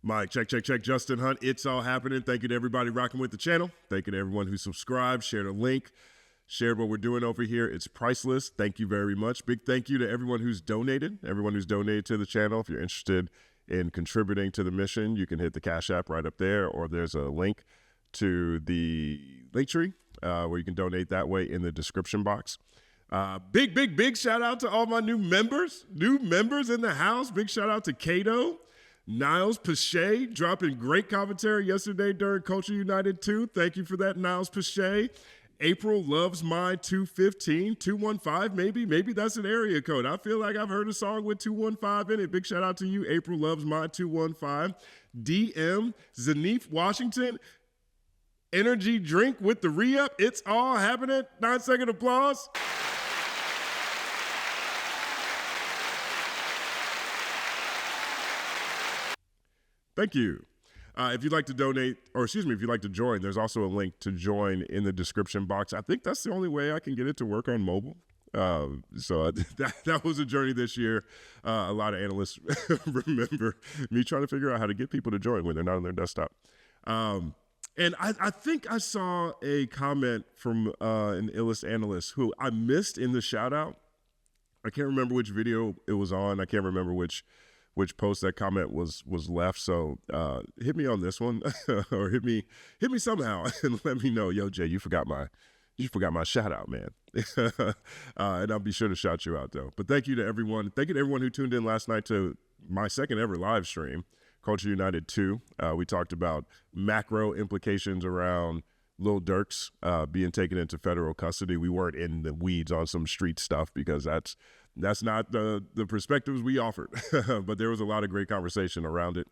Mike, check. Justin Hunt, it's all happening. Thank you to everybody rocking with the channel. Thank you to everyone who subscribed, shared a link, shared what we're doing over here. It's priceless. Thank you very much. Big thank you to everyone who's donated to the channel. If you're interested in contributing to the mission, you can hit the Cash App right up there, or there's a link to the Linktree where you can donate that way in the description box. Big shout out to all my new members in the house. Big shout out to Kato, Niles Pache, dropping great commentary yesterday during Culture United 2. Thank you for that, Niles Pache. April loves my 215, 215, maybe that's an area code. I feel like I've heard a song with 215 in it. Big shout out to you, April loves my 215. DM, Zanif Washington, energy drink with the re-up. It's all happening. 9-second applause. Thank you. If you'd like to donate, if you'd like to join, there's also a link to join in the description box. I think that's the only way I can get it to work on mobile. So that was a journey this year. A lot of analysts remember me trying to figure out how to get people to join when they're not on their desktop. And I think I saw a comment from an Illust analyst who I missed in the shout out. I can't remember which video it was on. I can't remember which post that comment was left. So hit me on this one or hit me somehow and let me know, yo, Jay, you forgot my shout out, man. And I'll be sure to shout you out though. But thank you to everyone. Thank you to everyone who tuned in last night to my second ever live stream, Culture United 2. We talked about macro implications around Lil Durk's being taken into federal custody. We weren't in the weeds on some street stuff because that's not the perspectives we offered, but there was a lot of great conversation around it.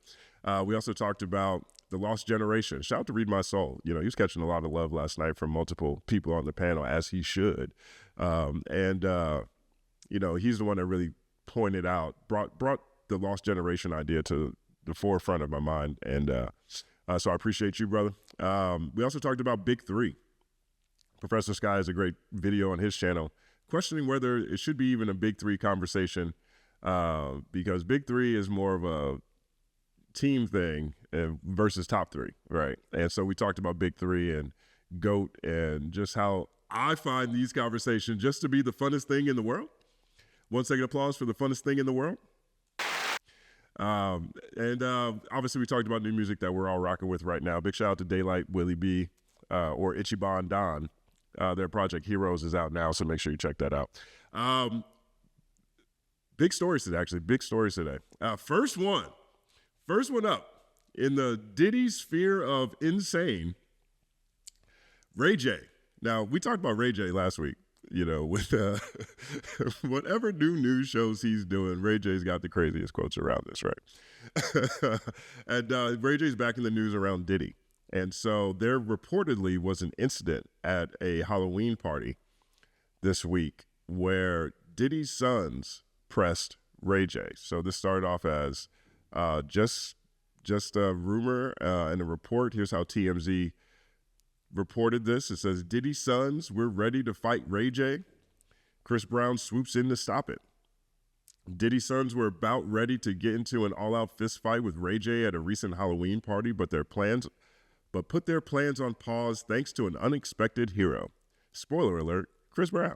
We also talked about the lost generation. Shout out to Read My Soul. You know, he was catching a lot of love last night from multiple people on the panel, as he should. You know, he's the one that really pointed out, brought the lost generation idea to the forefront of my mind. And so I appreciate you, brother. We also talked about Big Three. Professor Sky has a great video on his channel questioning whether it should be even a Big Three conversation, because Big Three is more of a team thing versus top three, right? And so we talked about Big Three and GOAT and just how I find these conversations just to be the funnest thing in the world. 1 second applause for the funnest thing in the world. Obviously we talked about new music that we're all rocking with right now. Big shout out to Daylight, Willie B, or Ichiban Don. Their project Heroes is out now, so make sure you check that out. Big stories today. First one up in the Diddy sphere of insane, Ray J. Now, we talked about Ray J last week, you know, with whatever new news shows he's doing, Ray J's got the craziest quotes around this, right? And Ray J's back in the news around Diddy. And so there reportedly was an incident at a Halloween party this week where Diddy's sons pressed Ray J. So this started off as just a rumor and a report. Here's how TMZ reported this. It says, Diddy's sons, we're ready to fight Ray J. Chris Brown swoops in to stop it. Diddy's sons were about ready to get into an all-out fist fight with Ray J at a recent Halloween party, but put their plans on pause thanks to an unexpected hero. Spoiler alert, Chris Brown.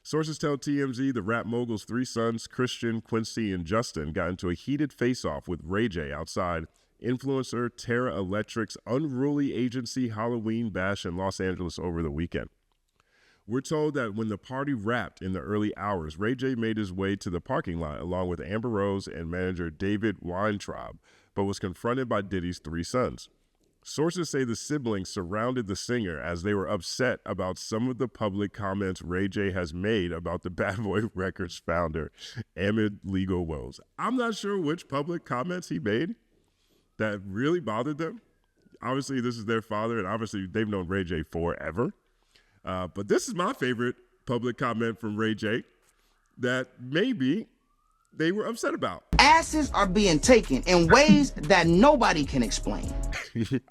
Sources tell TMZ the rap mogul's three sons, Christian, Quincy, and Justin, got into a heated face-off with Ray J outside influencer Terra Electric's unruly agency Halloween bash in Los Angeles over the weekend. We're told that when the party wrapped in the early hours, Ray J made his way to the parking lot along with Amber Rose and manager David Weintraub, but was confronted by Diddy's three sons. Sources say the siblings surrounded the singer as they were upset about some of the public comments Ray J has made about the Bad Boy Records founder amid legal woes. I'm not sure which public comments he made that really bothered them. Obviously, this is their father, and obviously they've known Ray J forever. But this is my favorite public comment from Ray J that maybe they were upset about. Asses are being taken in ways that nobody can explain.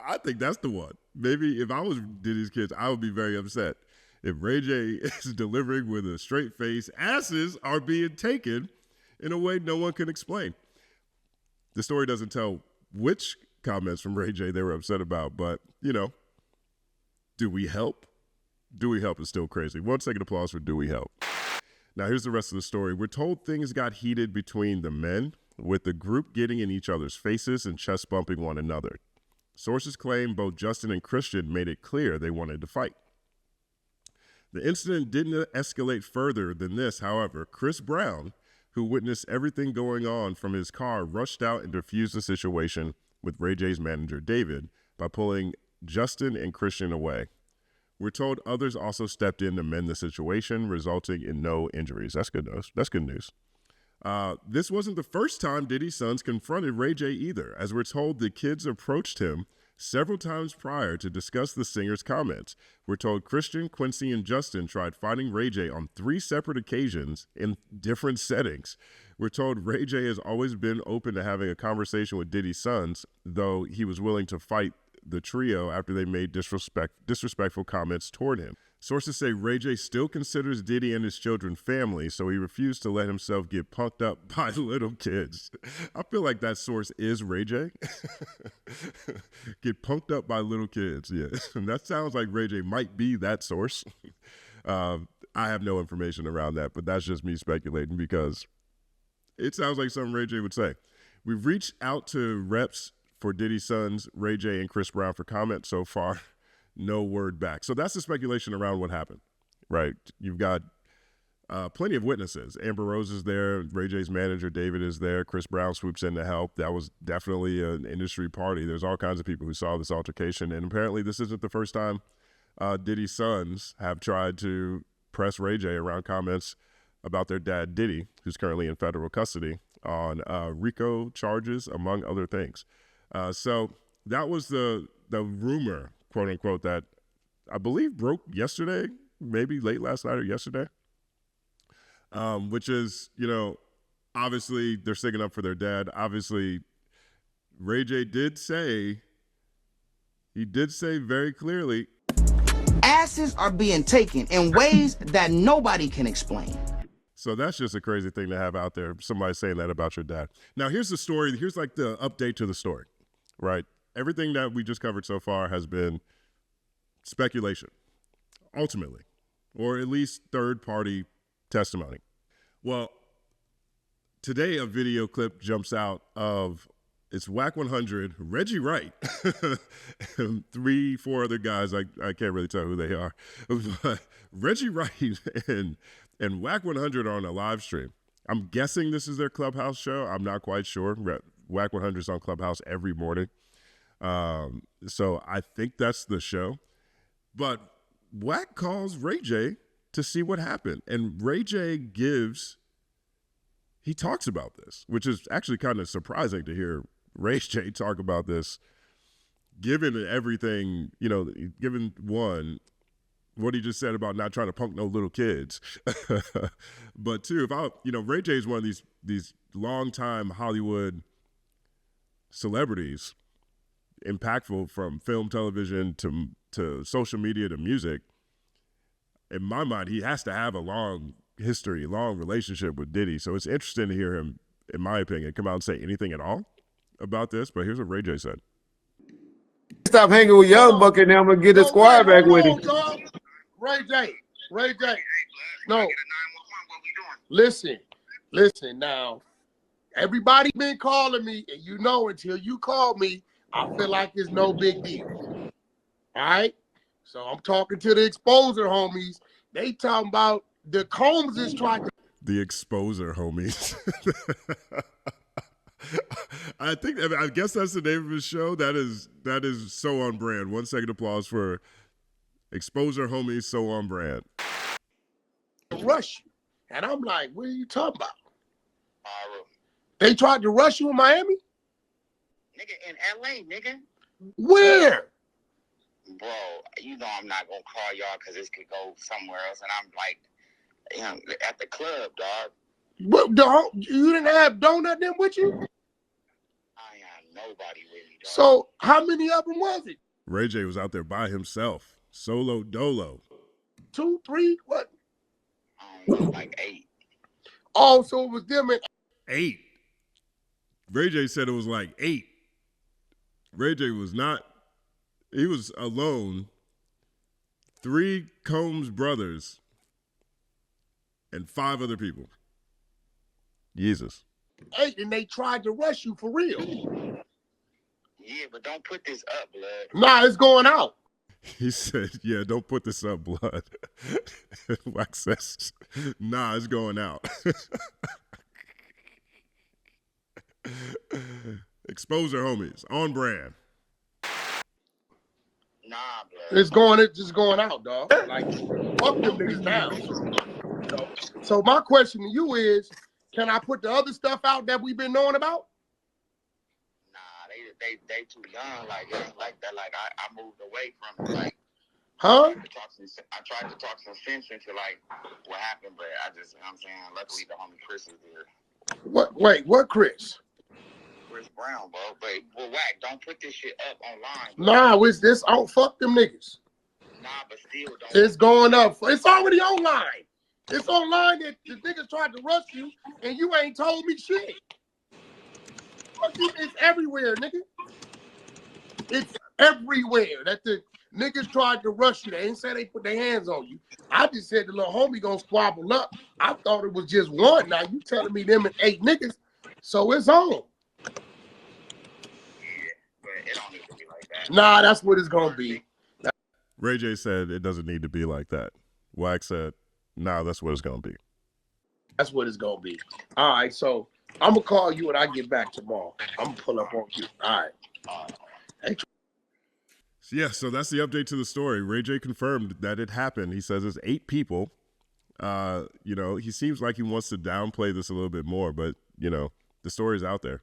I think that's the one. Maybe if I was Diddy's kids, I would be very upset. If Ray J is delivering with a straight face, asses are being taken in a way no one can explain. The story doesn't tell which comments from Ray J they were upset about, but, you know, do we help? Do we help is still crazy. 1 second applause for Do We Help. Now, here's the rest of the story. We're told things got heated between the men, with the group getting in each other's faces and chest bumping one another. Sources claim both Justin and Christian made it clear they wanted to fight. The incident didn't escalate further than this, however. Chris Brown, who witnessed everything going on from his car, rushed out and diffused the situation with Ray J's manager, David, by pulling Justin and Christian away. We're told others also stepped in to mend the situation, resulting in no injuries. That's good news. That's good news. This wasn't the first time Diddy's sons confronted Ray J either, as we're told the kids approached him several times prior to discuss the singer's comments. We're told Christian, Quincy, and Justin tried fighting Ray J on 3 separate occasions in different settings. We're told Ray J has always been open to having a conversation with Diddy's sons, though he was willing to fight the trio after they made disrespectful comments toward him. Sources say Ray J still considers Diddy and his children family, so he refused to let himself get punked up by little kids. I feel like that source is Ray J. Get punked up by little kids, yeah. That sounds like Ray J might be that source. I have no information around that, but that's just me speculating because it sounds like something Ray J would say. We've reached out to reps for Diddy's sons, Ray J and Chris Brown, for comment. So far, no word back. So that's the speculation around what happened, right? You've got plenty of witnesses. Amber Rose is there. Ray J's manager, David, is there. Chris Brown swoops in to help. That was definitely an industry party. There's all kinds of people who saw this altercation. And apparently this isn't the first time Diddy's sons have tried to press Ray J around comments about their dad, Diddy, who's currently in federal custody on RICO charges, among other things. So that was the rumor, quote unquote, that I believe broke yesterday, maybe late last night or yesterday, which is, you know, obviously they're sticking up for their dad. Obviously, Ray J did say very clearly, Asses are being taken in ways that nobody can explain. So that's just a crazy thing to have out there, somebody saying that about your dad. Now, here's the story. Here's like the update to the story, right? Everything that we just covered so far has been speculation, ultimately, or at least third-party testimony. Well, today a video clip jumps out of, it's Wack 100, Reggie Wright, and 3-4 other guys. I can't really tell who they are. But Reggie Wright and Wack 100 are on a live stream. I'm guessing this is their Clubhouse show. I'm not quite sure. Wack 100 is on Clubhouse every morning. So I think that's the show. But Wack calls Ray J to see what happened. And Ray J he talks about this, which is actually kind of surprising to hear Ray J talk about this, given everything, you know, given one, what he just said about not trying to punk no little kids. But two, Ray J is one of these longtime Hollywood celebrities, impactful from film, television to social media to music. In my mind, he has to have a long history, long relationship with Diddy. So it's interesting to hear him, in my opinion, come out and say anything at all about this. But here's what Ray J said. Stop hanging with Young Buck and I'm gonna get the squad back with him. Ray J. No. Listen now. Everybody been calling me, and you know until you call me, I feel like it's no big deal. All right? So I'm talking to the exposer homies. They talking about the Combs is trying to. The exposer homies. I guess that's the name of his show. That is so on brand. 1 second applause for exposer homies, so on brand. Rush you. And I'm like, what are you talking about? They tried to rush you in Miami? Nigga, in LA, nigga. Where? Bro, you know I'm not gonna call y'all because this could go somewhere else. And I'm like, you know, at the club, dog. But you didn't have Donut then with you? I ain't nobody with me, dog. So how many of them was it? Ray J was out there by himself, solo dolo. 2, 3, what? I don't know, like 8. Oh, so it was them and 8. Ray J said it was like 8. Ray J was not. He was alone. 3 Combs brothers and 5 other people. Jesus. Hey, and they tried to rush you for real. Yeah, but don't put this up, blood. Nah, it's going out. He said, yeah, don't put this up, blood. Wack says, nah, it's going out. Exposure, homies. On brand. Nah, blood. It's just going out, dog. Like, fuck them niggas down. So my question to you is, can I put the other stuff out that we've been knowing about? Nah, they too young. Like it's like that. Like I moved away from it. Like, huh? I tried to talk some sense into like what happened, but I just, you know what I'm saying, luckily the homie Chris is there. What? Wait, what, Chris? Chris Brown, bro. But well, Wack, don't put this shit up online. Bro. Nah, it's this. Oh, fuck them niggas. Nah, but still, don't. It's going up. It's already online. It's online that the niggas tried to rush you and you ain't told me shit. It's everywhere, nigga. It's everywhere that the niggas tried to rush you. They ain't say they put their hands on you. I just said the little homie gonna squabble up. I thought it was just one. Now you telling me them and 8 niggas, so it's on. Yeah, but it don't need to be like that. Nah, that's what it's gonna be. Ray J said it doesn't need to be like that. Wack said, nah, that's what it's going to be. That's what it's gonna be. All right, so I'm gonna call you when I get back tomorrow. I'm gonna pull up on you. All right. Hey. Yeah, so that's the update to the story. Ray J confirmed that it happened. He says it's 8 people. You know, he seems like he wants to downplay this a little bit more, but, you know, the story's out there.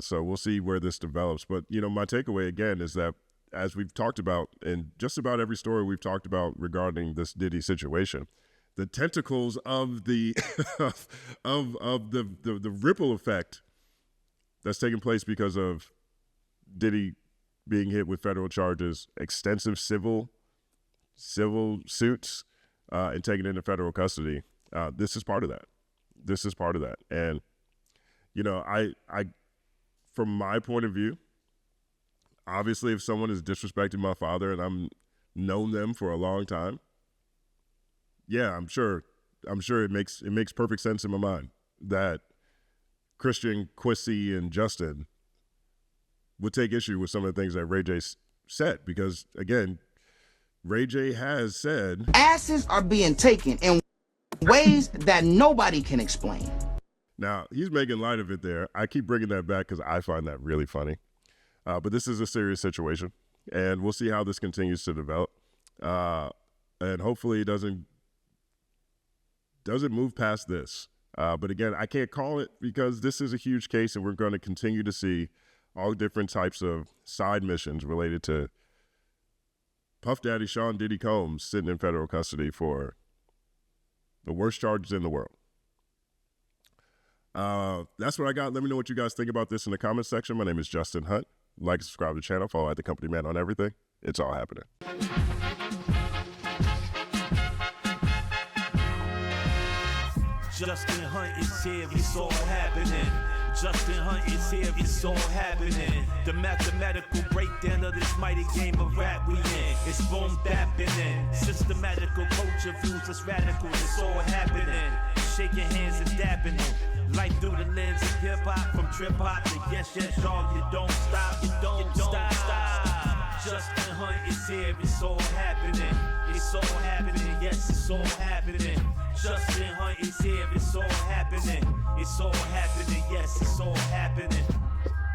So we'll see where this develops. But, you know, my takeaway, again, is that as we've talked about in just about every story we've talked about regarding this Diddy situation, the tentacles of the of the ripple effect that's taking place because of Diddy being hit with federal charges, extensive civil suits, and taken into federal custody. This is part of that. This is part of that. And, you know, I from my point of view, obviously if someone is disrespecting my father and I'm known them for a long time, yeah, I'm sure it makes perfect sense in my mind that Christian, Quincy, and Justin would take issue with some of the things that Ray J said, because again, Ray J has said asses are being taken in ways that nobody can explain. Now, he's making light of it there. I keep bringing that back because I find that really funny. But this is a serious situation, and we'll see how this continues to develop. And hopefully it doesn't move past this. But again, I can't call it because this is a huge case, and we're going to continue to see all different types of side missions related to Puff Daddy Sean Diddy Combs sitting in federal custody for the worst charges in the world. That's what I got. Let me know what you guys think about this in the comments section. My name is Justin Hunt. Like and subscribe to the channel. Follow at The Company Man on everything. It's all happening. Justin Hunt is here, it's all happening. Justin Hunt is here, it's all happening. The mathematical breakdown of this mighty game of rap we in. It's boom bapping. Systematical culture views, it's radical, it's all happening. Shaking hands and dapping them. Life through the lens of hip hop, from trip hop to yes, y'all, you don't stop, you don't stop. Justin Hunt is here, it's all happening. It's all happening, yes, it's all happening. Justin Hunt is here, it's all happening. It's all happening, yes, it's all happening.